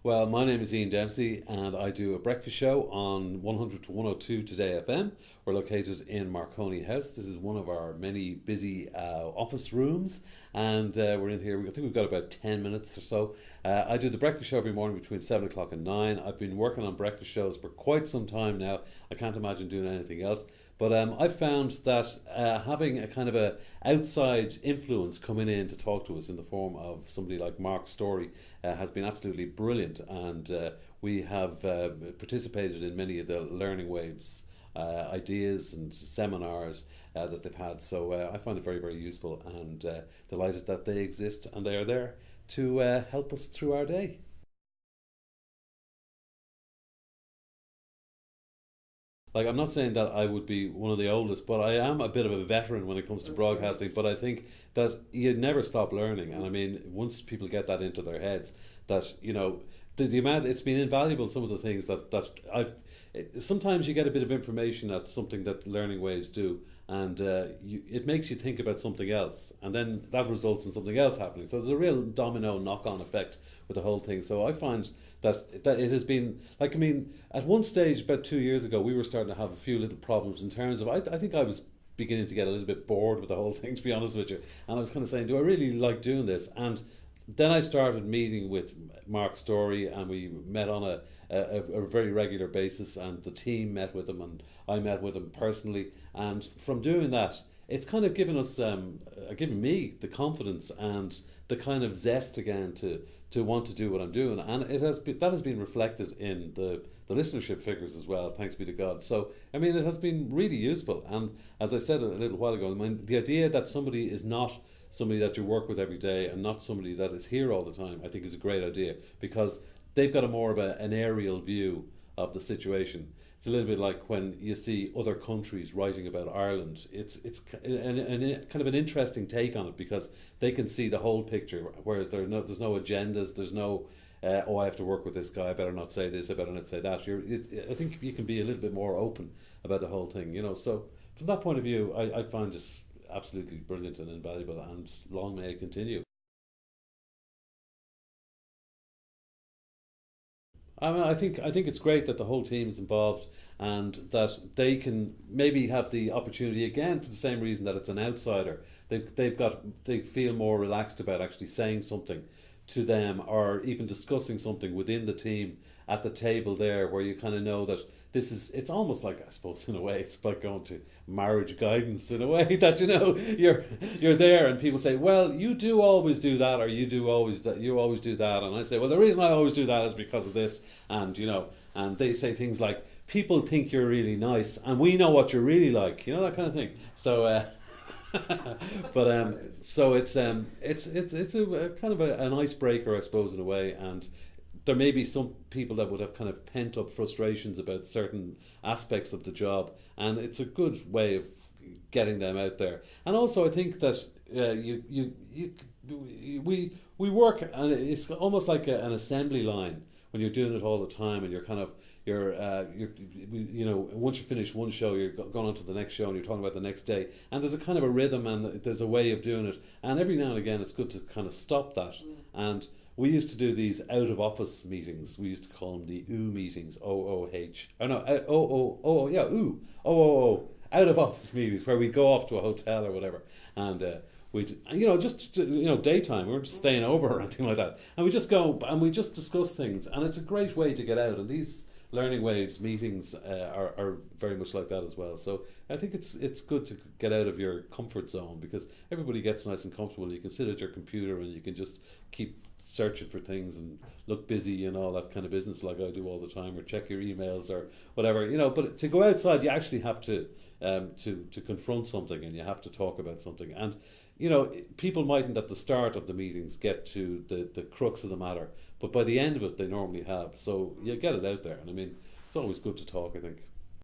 Well, my name is Ian Dempsey, and I do a breakfast show on 100 to 102 Today FM. We're located in Marconi House. This is one of our many busy office rooms, and we're in here. I think we've got about 10 minutes or so. I do the breakfast show every morning between 7 o'clock and 9. I've been working on breakfast shows for quite some time now. I can't imagine doing anything else. But I've found that having a kind of a outside influence coming in to talk to us in the form of somebody like Mark Story has been absolutely brilliant, and we have participated in many of the Learning Waves ideas and seminars that they've had. So I find it very, very useful, and delighted that they exist and they are there to help us through our day. Like, I'm not saying that I would be one of the oldest, but I am a bit of a veteran when it comes to broadcasting. But I think that you never stop learning, and I mean, once people get that into their heads, that the amount, it's been invaluable. Some of the things that I've sometimes you get a bit of information at something that Learning Waves do, and it makes you think about something else, and then that results in something else happening. So there's a real domino knock-on effect with the whole thing. So I find that it has been, like, I mean, at one stage about 2 years ago, we were starting to have a few little problems in terms of, I think I was beginning to get a little bit bored with the whole thing, to be honest with you, and I was kind of saying, do I really like doing this? And then I started meeting with Mark Story, and we met on a very regular basis, and the team met with him, and I met with him personally, and from doing that, it's kind of given us, given me the confidence and the kind of zest again to want to do what I'm doing, and that has been reflected in the listenership figures as well, thanks be to God. So I mean, it has been really useful, and as I said a little while ago, I mean, the idea that somebody is not somebody that you work with every day and not somebody that is here all the time, I think is a great idea, because they've got a more of an aerial view of the situation. It's a little bit like when you see other countries writing about Ireland. It's kind of an interesting take on it, because they can see the whole picture, whereas there's no agendas. There's no I have to work with this guy, I better not say this, I better not say that. I think you can be a little bit more open about the whole thing, So from that point of view, I find it absolutely brilliant and invaluable, and long may it continue. I mean, I think it's great that the whole team is involved, and that they can maybe have the opportunity again, for the same reason that it's an outsider. They feel more relaxed about actually saying something to them, or even discussing something within the team at the table there, where you kind of know that it's almost like, I suppose in a way, it's like going to marriage guidance in a way, that you're there, and people say, well, you do always do that, or you always do that, and I say, well, the reason I always do that is because of this, and and they say things like, people think you're really nice, and we know what you're really like, that kind of thing. So but so it's a kind of an icebreaker, I suppose, in a way, and there may be some people that would have kind of pent up frustrations about certain aspects of the job, and it's a good way of getting them out there. And also, I think that we work, and it's almost like an assembly line when you're doing it all the time, and you're once you finish one show, you're going on to the next show, and you're talking about the next day, and there's a kind of a rhythm, and there's a way of doing it, and every now and again it's good to kind of stop that. And we used to do these out of office meetings. We used to call them the OO meetings, OOH. Oh no, OO, yeah, OO, OOO, out of office meetings, where we go off to a hotel or whatever, and we, daytime. We weren't just staying over or anything like that, and we just go and we just discuss things, and it's a great way to get out. And these Learning Waves meetings are very much like that as well. So I think it's good to get out of your comfort zone, because everybody gets nice and comfortable. You can sit at your computer and you can just keep searching for things and look busy and all that kind of business, like I do all the time, or check your emails or whatever, But to go outside, you actually have to confront something, and you have to talk about something. And people mightn't at the start of the meetings get to the crux of the matter, but by the end of it, they normally have. So you get it out there, and I mean, it's always good to talk, I think.